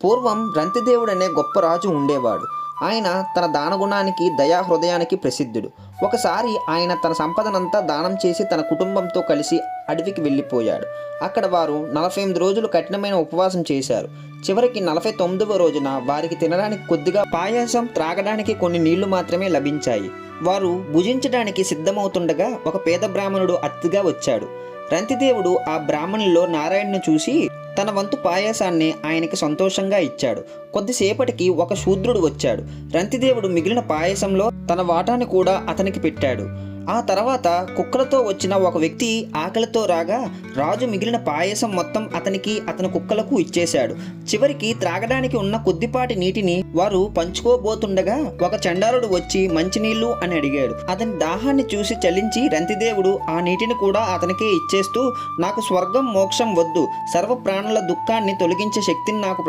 పూర్వం రంతిదేవుడనే గొప్ప రాజు ఉండేవాడు. ఆయన తన దానగుణానికి, దయా హృదయానికి ప్రసిద్ధుడు. ఒకసారి ఆయన తన సంపదనంతా దానం చేసి తన కుటుంబంతో కలిసి అడవికి వెళ్ళిపోయాడు. అక్కడ వారు 48 రోజులు కఠినమైన ఉపవాసం చేశారు. చివరికి 49వ రోజున వారికి తినడానికి కొద్దిగా పాయసం, త్రాగడానికి కొన్ని నీళ్లు మాత్రమే లభించాయి. వారు భుజించడానికి సిద్ధమవుతుండగా ఒక పేద బ్రాహ్మణుడు అతిథిగా వచ్చాడు. రంతిదేవుడు ఆ బ్రాహ్మణుల్లో నారాయణను చూసి తన వంతు పాయసాన్ని ఆయనకి సంతోషంగా ఇచ్చాడు. కొద్దిసేపటికి ఒక శూద్రుడు వచ్చాడు. రంతిదేవుడు మిగిలిన పాయసంలో తన వాటాని కూడా అతనికి పెట్టాడు. ఆ తర్వాత కుక్కలతో వచ్చిన ఒక వ్యక్తి ఆకలితో రాగా రాజు మిగిలిన పాయసం మొత్తం అతనికి, అతని కుక్కలకు ఇచ్చేశాడు. చివరికి త్రాగడానికి ఉన్న కొద్దిపాటి నీటిని వారు పంచుకోబోతుండగా ఒక చండాలుడు వచ్చి మంచినీళ్లు అని అడిగాడు. అతని దాహాన్ని చూసి చలించి రంతిదేవుడు ఆ నీటిని కూడా అతనికే ఇచ్చేస్తూ, నాకు స్వర్గం, మోక్షం వద్దు, సర్వ ప్రాణుల దుఃఖాన్ని తొలగించే శక్తిని నాకు